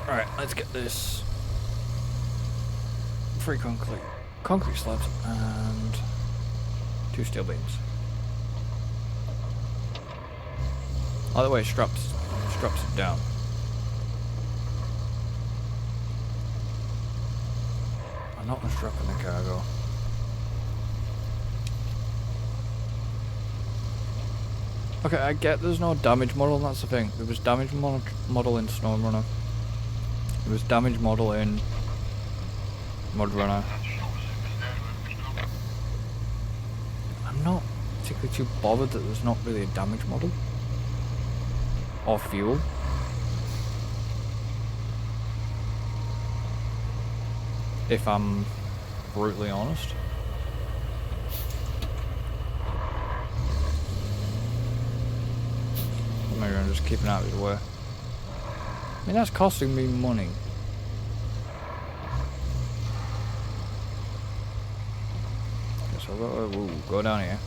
Alright, let's get this. 3 concrete slabs and 2 steel beams. Either way, straps it down. I'm not strapping the cargo. Okay, I get there's no damage model, and that's the thing. There was damage model in SnowRunner. There was damage model in MudRunner. I'm not particularly too bothered that there's not really a damage model. Or fuel. If I'm brutally honest. Maybe I'm just keeping out of his way. I mean, that's costing me money. Okay, so I'll go down here.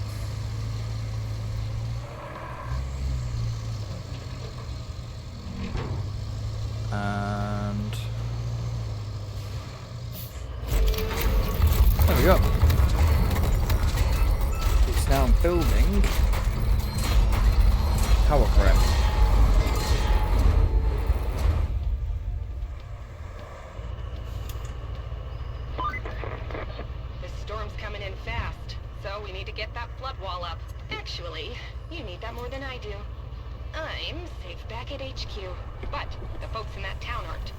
And there we go. It's now building tower crane. The storm's coming in fast, so we need to get that flood wall up. Actually, you need that more than I do. I'm safe back at HQ, but the folks in that town aren't.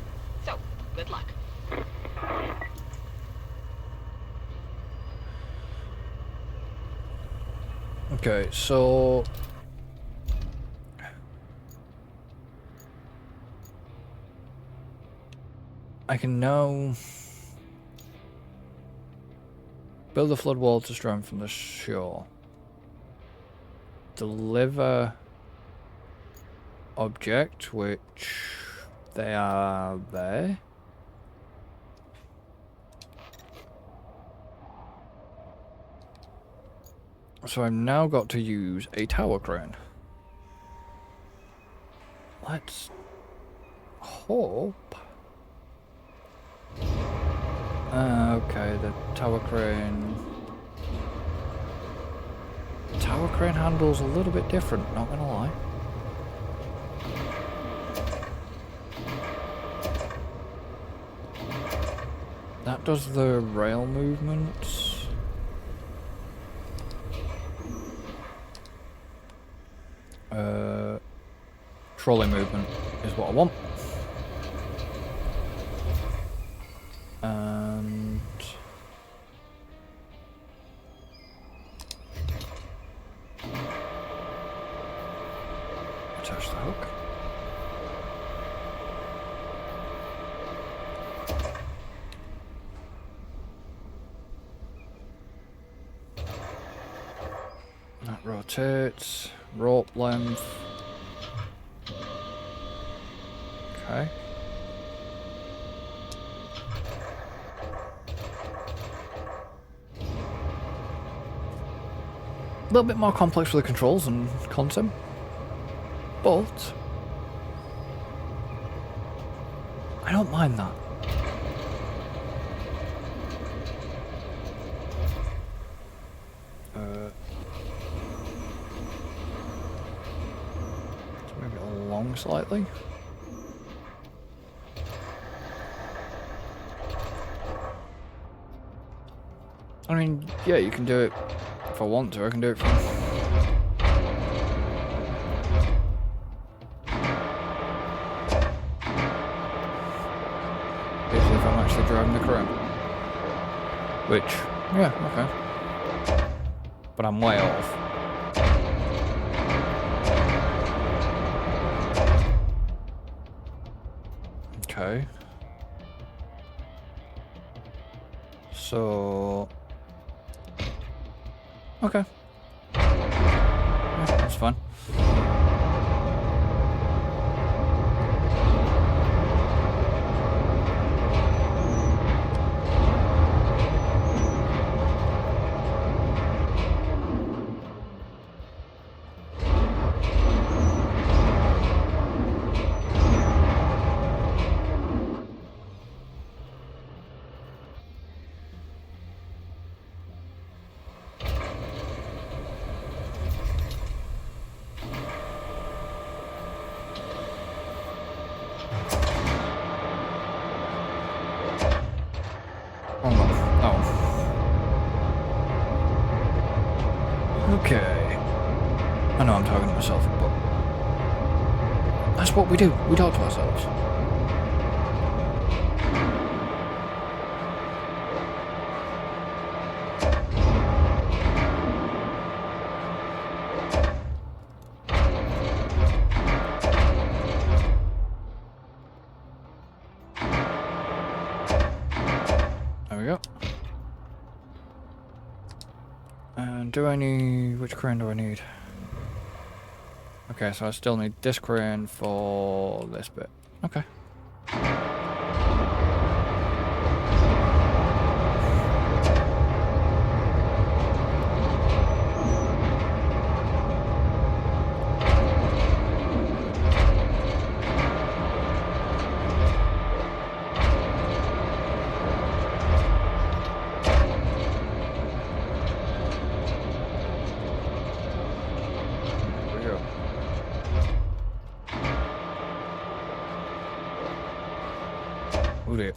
So, good luck. Okay, so I can now build a flood wall to strength from the shore. Deliver object, which they are there. So I've now got to use a tower crane. Let's hope. Okay, the tower crane. Tower crane handle's a little bit different, not gonna lie. That does the rail movements. Trolley movement is what I want. And attach the hook. That rotates. Rope length. Okay. A little bit more complex for the controls and content, but I don't mind that. Let's move it along slightly. I mean, yeah, you can do it if I want to. I can do it from... Basically, if I'm actually driving the crane. Which, yeah, okay. But I'm way off. Okay. So... Okay. Yeah, that's fine. Okay. I know I'm talking to myself, but that's what we do. We talk to ourselves. There we go. And do I need... which crane do I need? Okay, so I still need this crane for this bit. Okay. Oh dear.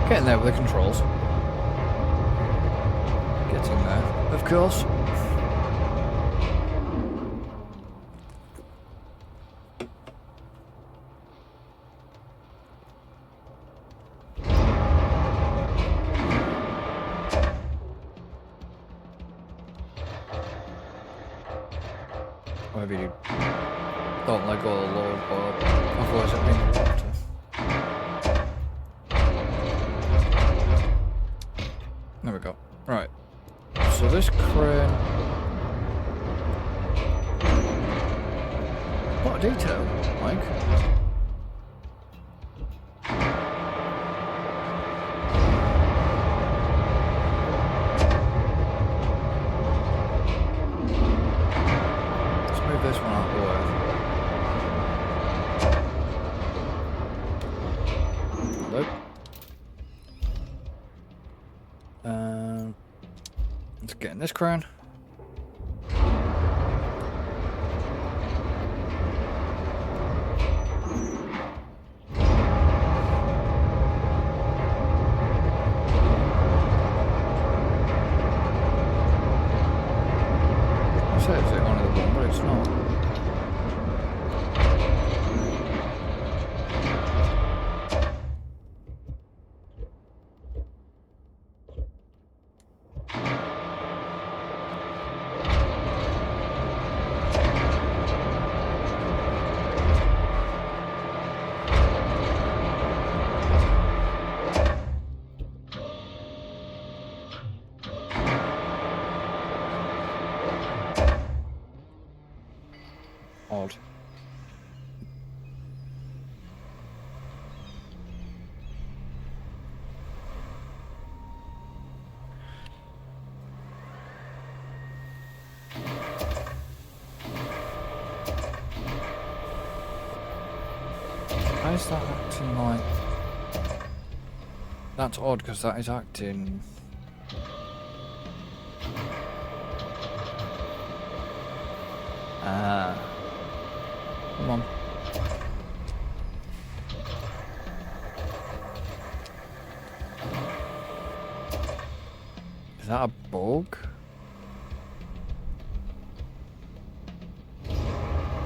Getting there with the controls. Getting there, of course. Whatever you do. Don't let go of the load, Bob. Otherwise it'll be in the water. There we go. Right. So this crane... what a detail, Mike. This one out the way. Hello. Let's get in this crane. I said it's only the one, but it's not. Odd. Why is that acting like... that's odd, because that is acting... come on. Is that a bug?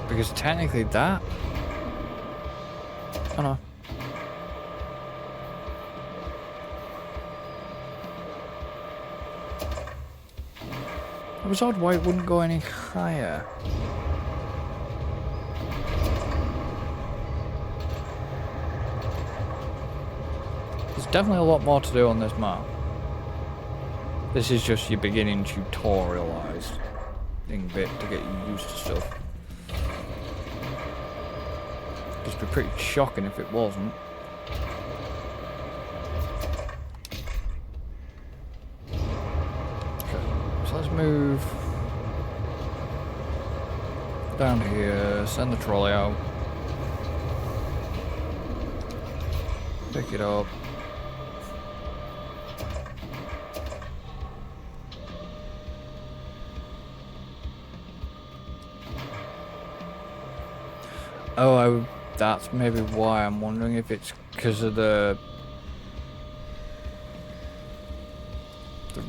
Because technically that... oh no. It was odd why it wouldn't go any higher. There's definitely a lot more to do on this map. This is just your beginning tutorialized thing bit to get you used to stuff. It'd be pretty shocking if it wasn't. Okay, so let's move down here, send the trolley out, pick it up. Oh, That's maybe why I'm wondering if it's because of the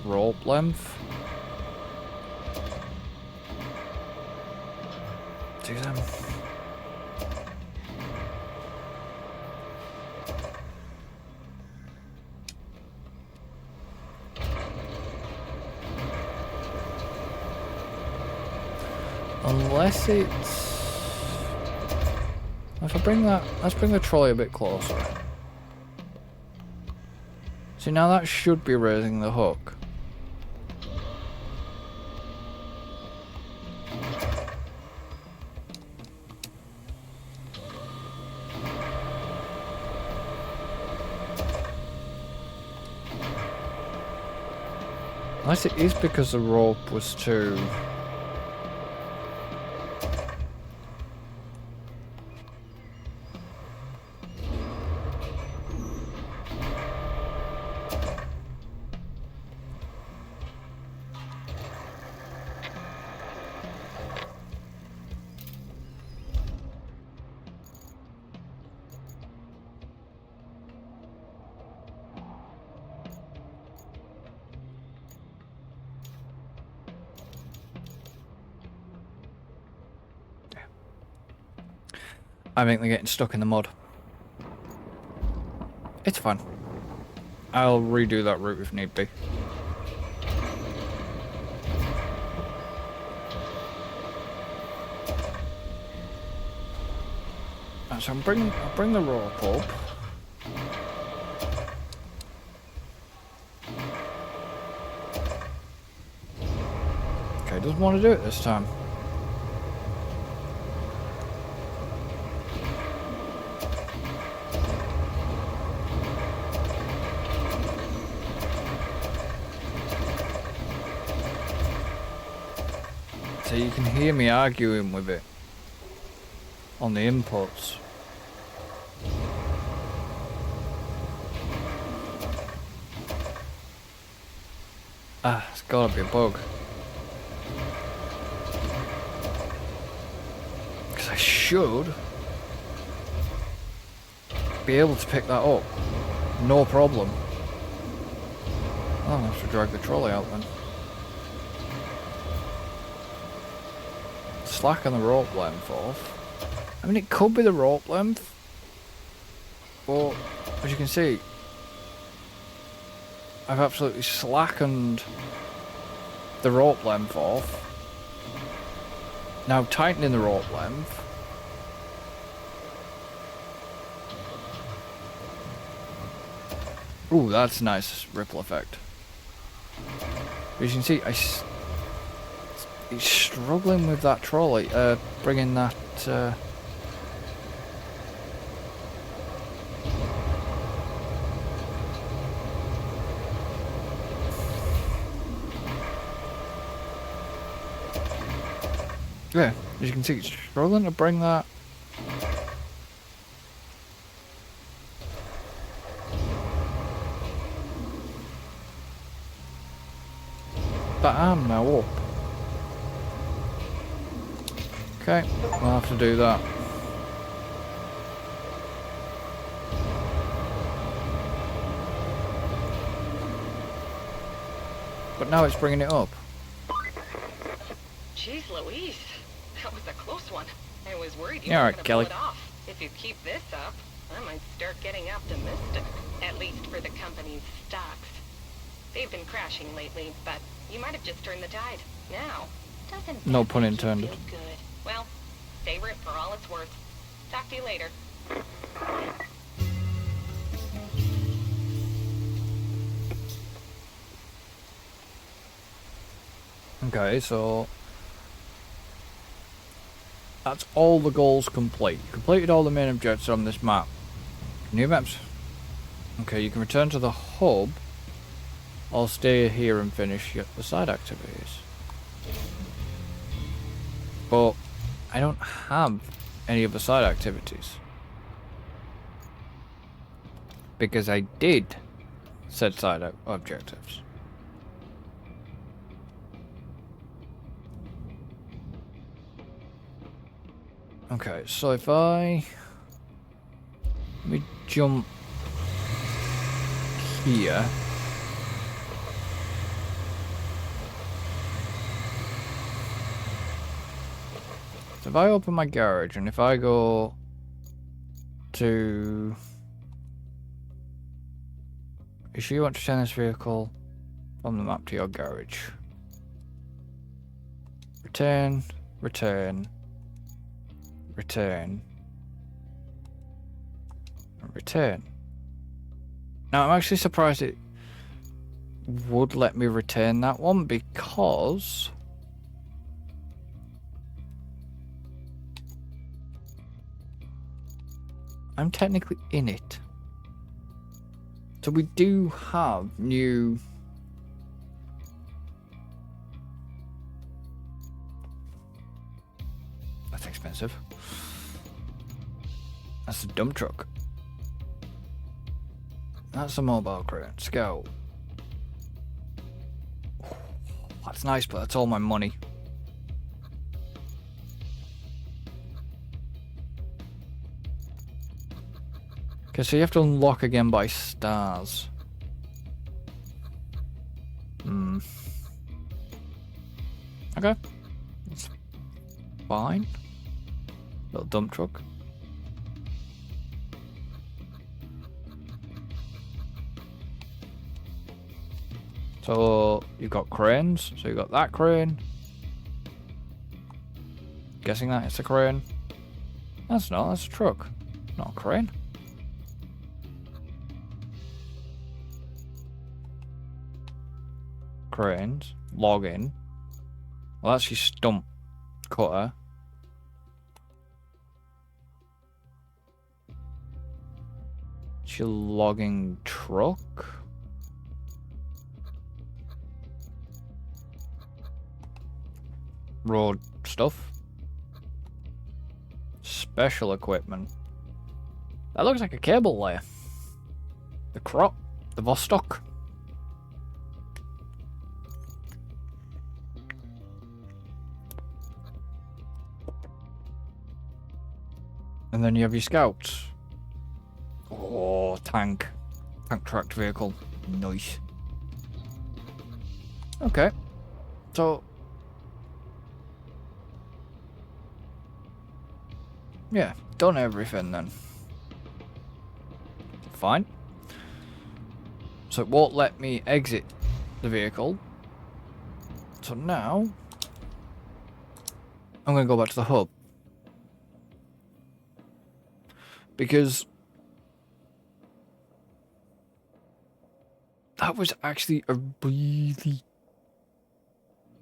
rope length. See them? Unless it's... If I bring that... Let's bring the trolley a bit closer. See, now that should be raising the hook. Unless it is because the rope was too... I think they're getting stuck in the mud. It's fine. I'll redo that route if need be. Right, so I'll bring the rope up. Okay, doesn't want to do it this time. So you can hear me arguing with it on the inputs. Ah, it's gotta be a bug. Because I should be able to pick that up. No problem. I'll have to drag the trolley out then. Slacken the rope length off. I mean, it could be the rope length, but as you can see, I've absolutely slackened the rope length off. Now tightening the rope length. Ooh, that's a nice ripple effect. As you can see, it's struggling with that trolley, bringing that, yeah, as you can see, it's struggling to bring that arm now up. Okay, we'll have to do that. But now it's bringing it up. Jeez Louise, that was a close one. I was worried you Yeah, were alright, gonna Kelly. pull it off. If you keep this up, I might start getting optimistic. At least for the company's stocks. They've been crashing lately, but you might have just turned the tide. Now, doesn't No that pun make you intended. feel good? Well, savor it for all it's worth. Talk to you later. Okay, so that's all the goals complete. You completed all the main objectives on this map. New maps. Okay, you can return to the hub. I'll stay here and finish the side activities. But I don't have any of the side activities. Because I did set side objectives. Okay, so if I Let me jump here. So if I open my garage and if I go to... You sure you want to send this vehicle from the map to your garage? Return, return, return, and return. Now I'm actually surprised it would let me return that one because I'm technically in it. So we do have new... That's expensive. That's a dump truck. That's a mobile crate. Scout. That's nice, but that's all my money. Okay, so you have to unlock again by stars. Okay. That's fine. Little dump truck. So you've got cranes. So you've got that crane. Guessing that it's a crane. That's not, that's a truck. Not a crane. Cranes. Log in. Well, that's your stump cutter. It's your logging truck. Road stuff. Special equipment. That looks like a cable layer. The crop. The Vostok. And then you have your scouts. Oh, tank. Tank tracked vehicle. Nice. Okay. So... yeah, done everything then. Fine. So it won't let me exit the vehicle. So now... I'm going to go back to the hub. Because... that was actually a really...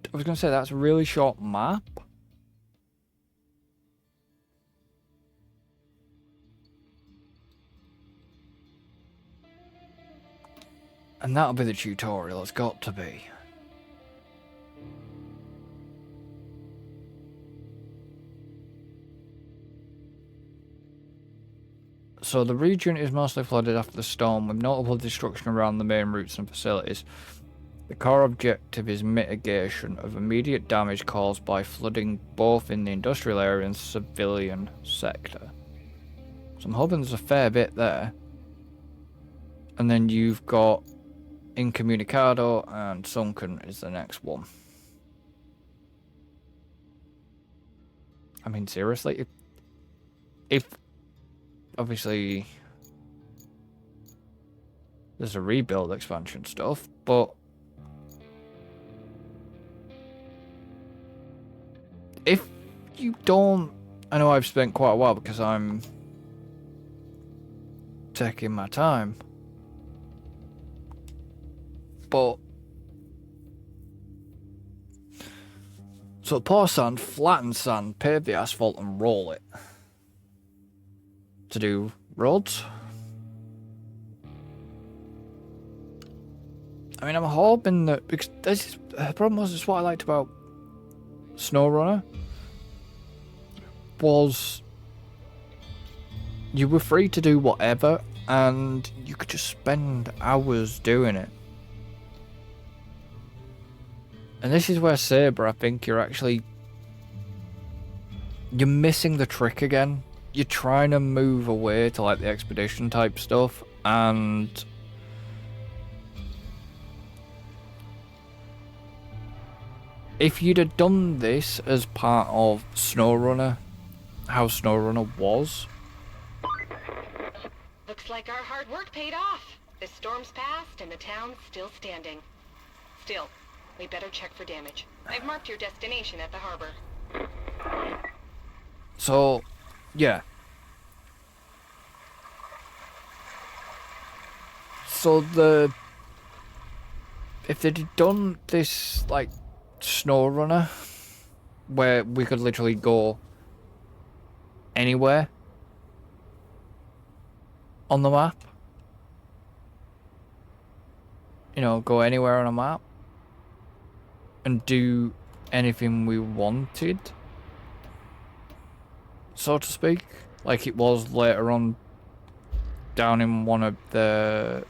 I was going to say, that's a really short map. And that'll be the tutorial, it's got to be. So the region is mostly flooded after the storm, with notable destruction around the main routes and facilities. The core objective is mitigation of immediate damage caused by flooding both in the industrial area and civilian sector. So I'm hoping there's a fair bit there. And then you've got Incommunicado and Sunken is the next one. I mean, seriously, if obviously there's a rebuild expansion stuff, but if you don't, I know I've spent quite a while because I'm taking my time. But so pour sand, flatten sand, pave the asphalt and roll it to do roads. I mean, I'm hoping that, because this is, the problem was, this is what I liked about SnowRunner, was you were free to do whatever and you could just spend hours doing it. And this is where Saber, I think you're missing the trick again. you're trying to move away to like the expedition type stuff, and if you'd have done this as part of SnowRunner, how SnowRunner was. Looks like our hard work paid off. The storm's passed and the town's still standing. Still, we better check for damage. I've marked your destination at the harbor. So, yeah. So if they'd done this like SnowRunner, where we could literally go anywhere on the map, you know, go anywhere on a map and do anything we wanted, so to speak, like it was later on down in one of the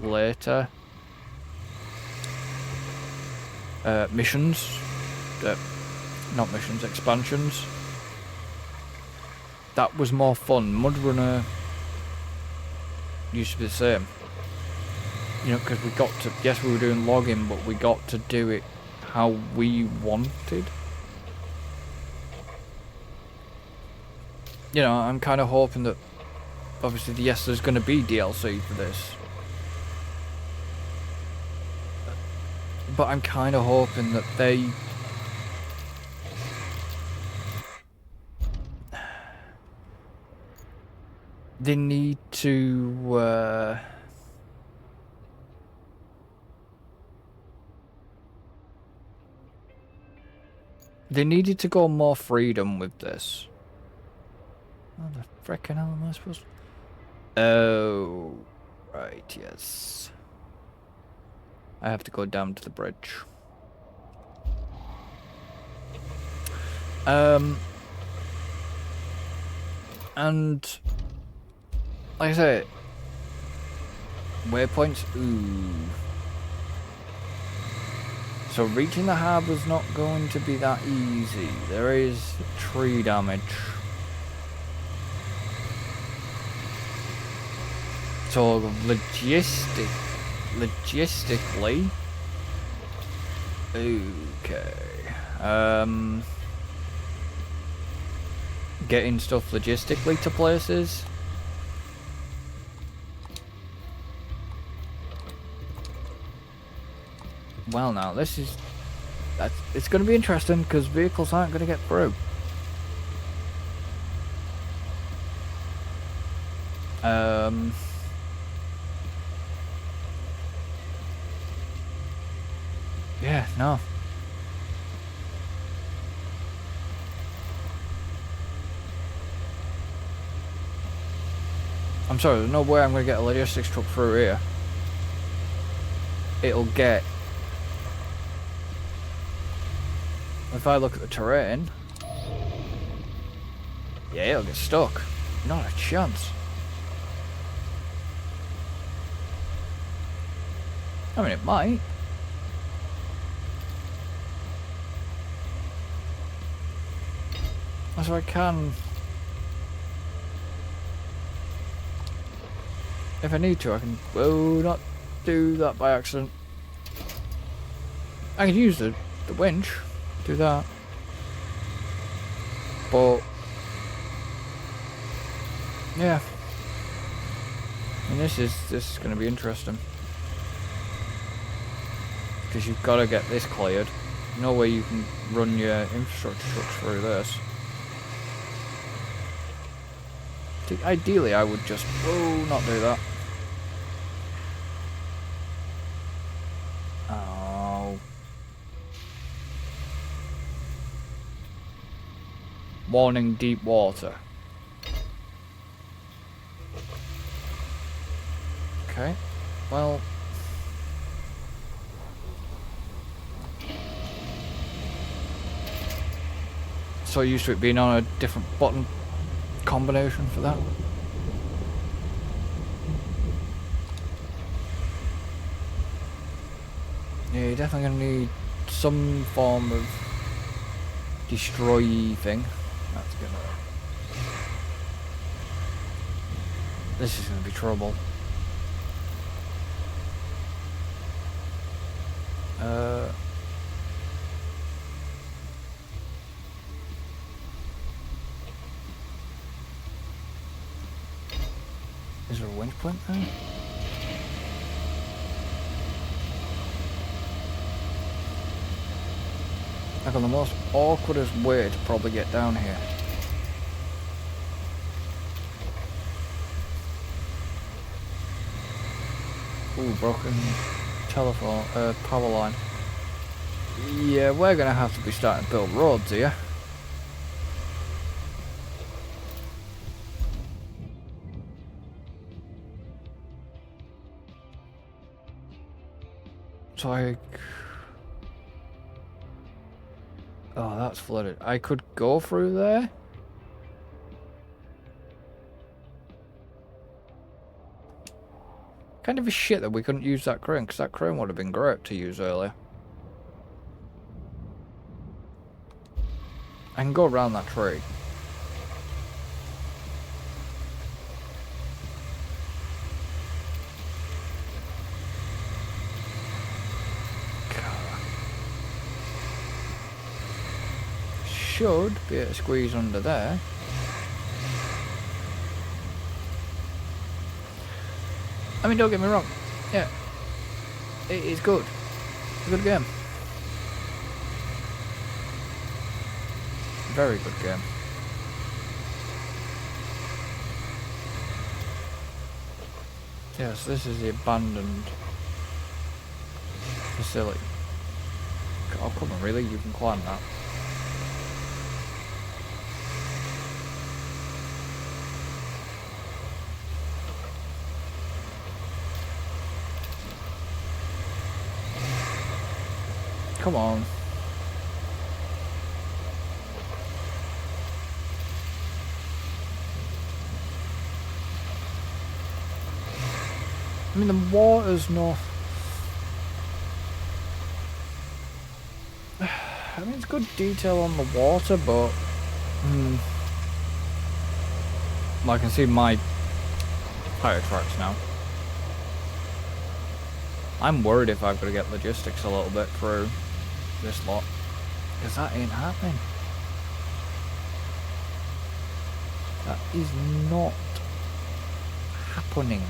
later missions, not missions, expansions. That was more fun. Mudrunner used to be the same, you know, because we got to, yes, we were doing logging, but we got to do it how we wanted. You know, I'm kind of hoping that, obviously, yes, there's going to be DLC for this, but I'm kind of hoping that they need to they needed to go more freedom with this. Oh, the frickin' hell am I supposed to... Oh, right, yes. I have to go down to the bridge. And like I say, waypoints, ooh. So reaching the harbour's not going to be that easy. There is tree damage. So logistically, okay. Getting stuff logistically to places. Well, now this is, it's going to be interesting because vehicles aren't going to get through. Yeah, no. I'm sorry, there's no way I'm going to get a logistics truck through here. It'll get... If I look at the terrain... Yeah, it'll get stuck. Not a chance. I mean, it might. So I can... If I need to, I can... Oh, not do that by accident. I can use the winch. Do that. But... Yeah. And this is going to be interesting. Because you've got to get this cleared. No way you can run your infrastructure trucks through this. Ideally, I would just, not do that. Oh. Warning, deep water. Okay, well... So used to it being on a different button combination for that. Yeah, you're definitely gonna need some form of destroy thing. That's gonna This is going to be trouble. Is there a winch point there? Like on the most awkwardest way to probably get down here. Ooh, broken telephone, power line. Yeah, we're gonna have to be starting to build roads here. It's like... Oh, that's flooded. I could go through there? Kind of a shit that we couldn't use that crane, because that crane would have been great to use earlier. I can go around that tree. Should be able to squeeze under there. I mean, don't get me wrong. Yeah, it is good. It's a good game. Very good game. Yes, this is the abandoned facility. Oh, come on, really? You can climb that. Come on. I mean, the water's not... I mean, it's good detail on the water, but... Well, I can see my tire tracks now. I'm worried if I've got to get logistics a little bit through this lot, because that ain't happening. That is not happening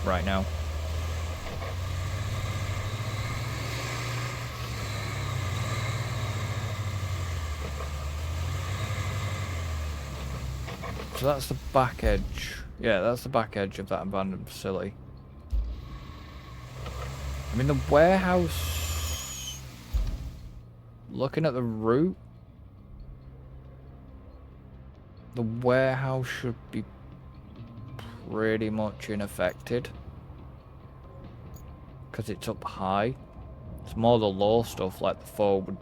right now. So that's the back edge. Yeah, that's the back edge of that abandoned facility. I mean, the warehouse... Looking at the route... The warehouse should be pretty much unaffected. Because it's up high. It's more the low stuff, like the forward...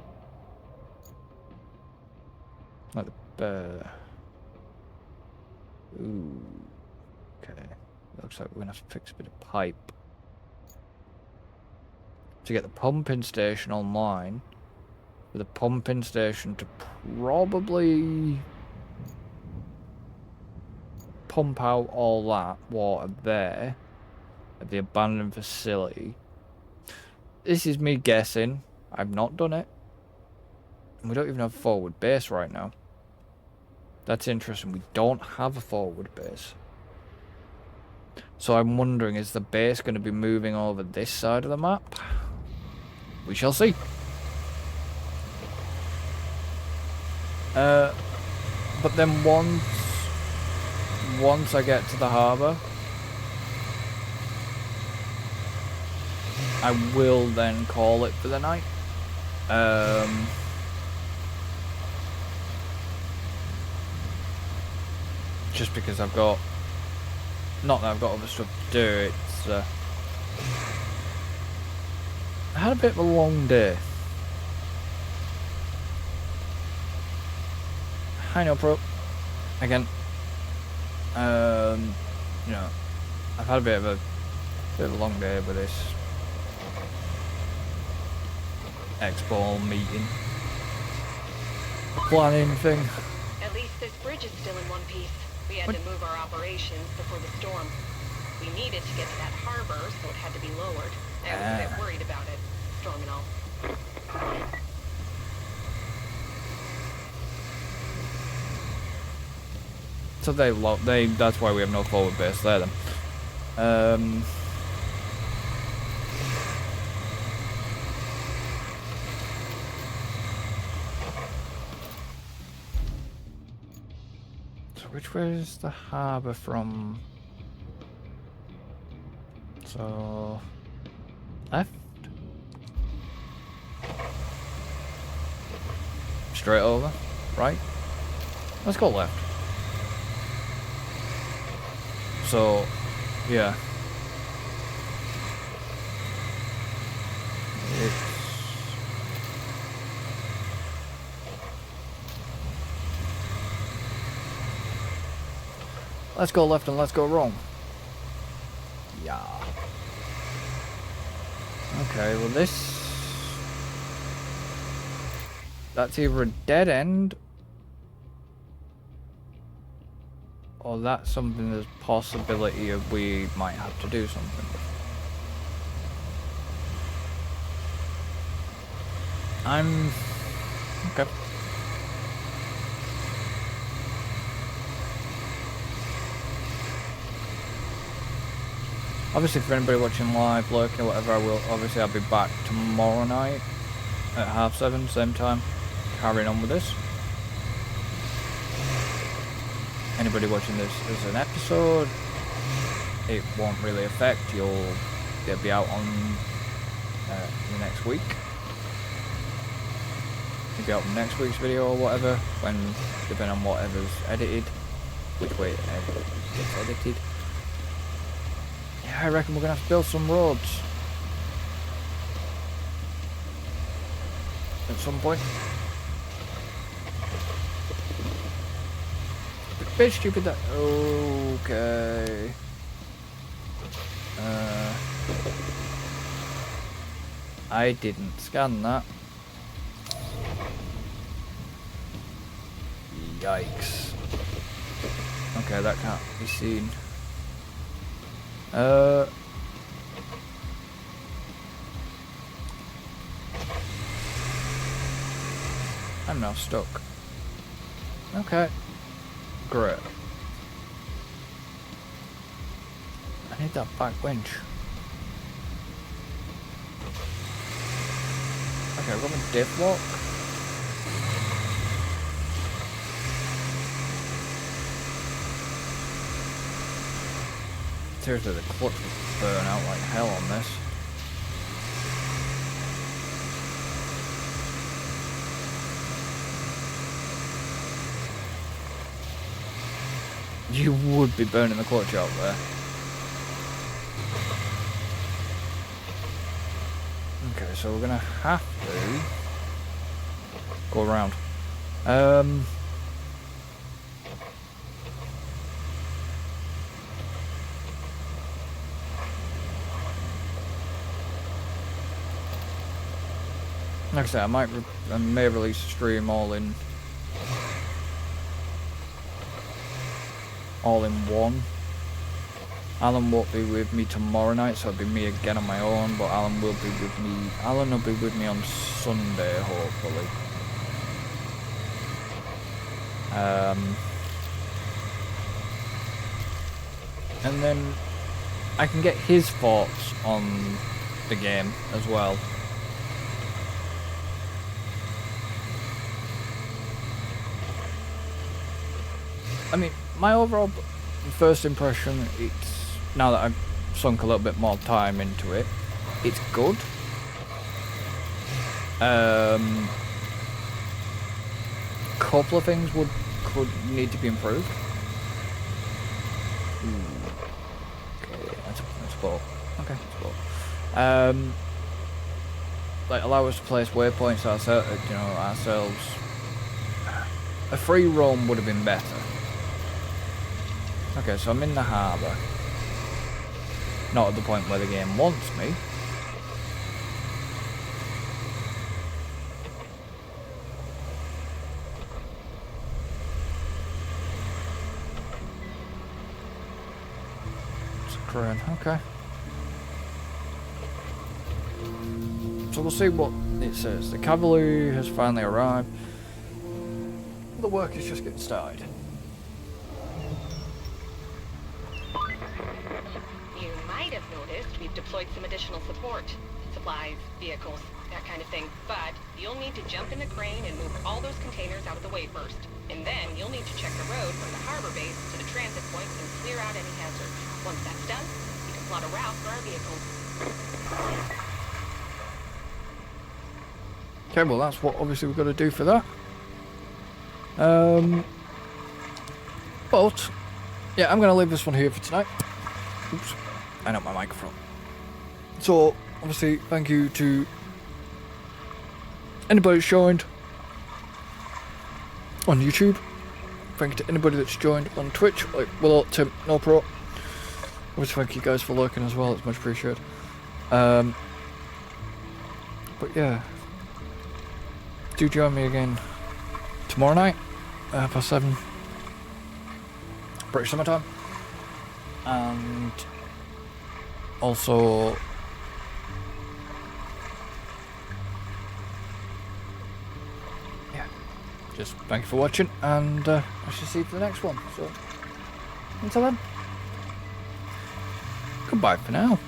Like the... Ooh. Okay. Looks like we're gonna have to fix a bit of pipe. To get the pumping station online, for the pumping station to probably pump out all that water there at the abandoned facility. This is me guessing. I've not done it. And we don't even have a forward base right now. That's interesting. We don't have a forward base. So I'm wondering, is the base going to be moving over this side of the map? We shall see. But then once I get to the harbour, I will then call it for the night. Just because I've got... Not that I've got other stuff to do, it's... I had a bit of a long day. Hi, no pro. Again. You know, I've had a bit of a long day with this expo meeting. Planning thing. At least this bridge is still in one piece. We had to move our operations before the storm. We needed to get to that harbor, so it had to be lowered. I was a bit worried about it, storm and all. So that's why we have no forward base there then. So which way is the harbour from? So left? Straight over? Right? Let's go left. So, yeah. Let's go left and let's go wrong. Yeah. Okay, well that's either a dead end or that's something there's possibility of we might have to do something with. Okay. Obviously, for anybody watching live, lurking, or whatever, I'll be back tomorrow night at 7:30, same time, carrying on with this. Anybody watching this as an episode, it won't really affect. They'll be out on the next week. It'll be out on next week's video or whatever, depending on whatever's edited, which way it gets edited. Yeah, I reckon we're gonna have to build some roads at some point. Bit stupid that. Okay. I didn't scan that. Yikes. Okay, that can't be seen. I'm now stuck. Okay. Great. I need that back winch. Okay, I've got my diff lock. Seriously, the clutch would burn out like hell on this. You would be burning the clutch out there. Okay, so we're gonna have to go around. Like I said, I may release a stream all in one. Alan won't be with me tomorrow night, so it'll be me again on my own, but Alan will be with me. Alan will be with me on Sunday, hopefully. And then I can get his thoughts on the game as well. I mean, my overall first impression, now that I've sunk a little bit more time into it, it's good. Couple of things could need to be improved. Okay, that's a boat. Okay, that's a boat. Like allow us to place waypoints ourselves. A free roam would have been better. Okay, so I'm in the harbour. Not at the point where the game wants me. crane. Okay. So we'll see what it says. The cavalry has finally arrived. The work is just getting started. You might have noticed we've deployed some additional support. Supplies, vehicles, that kind of thing. But you'll need to jump in the crane and move all those containers out of the way first. And then you'll need to check the road from the harbor base to the transit points and clear out any hazards. Once that's done, you can plot a route for our vehicles. Okay, well that's what obviously we've got to do for that. But yeah, I'm going to leave this one here for tonight. Oops, I know my microphone. So obviously, thank you to anybody that's joined on YouTube. Thank you to anybody that's joined on Twitch, like Willow, Tim, No Pro. Obviously, thank you guys for lurking as well. It's much appreciated. But yeah, do join me again tomorrow night, past 7, British summertime, and also yeah, just thank you for watching, and I shall see you for the next one. So until then, goodbye for now.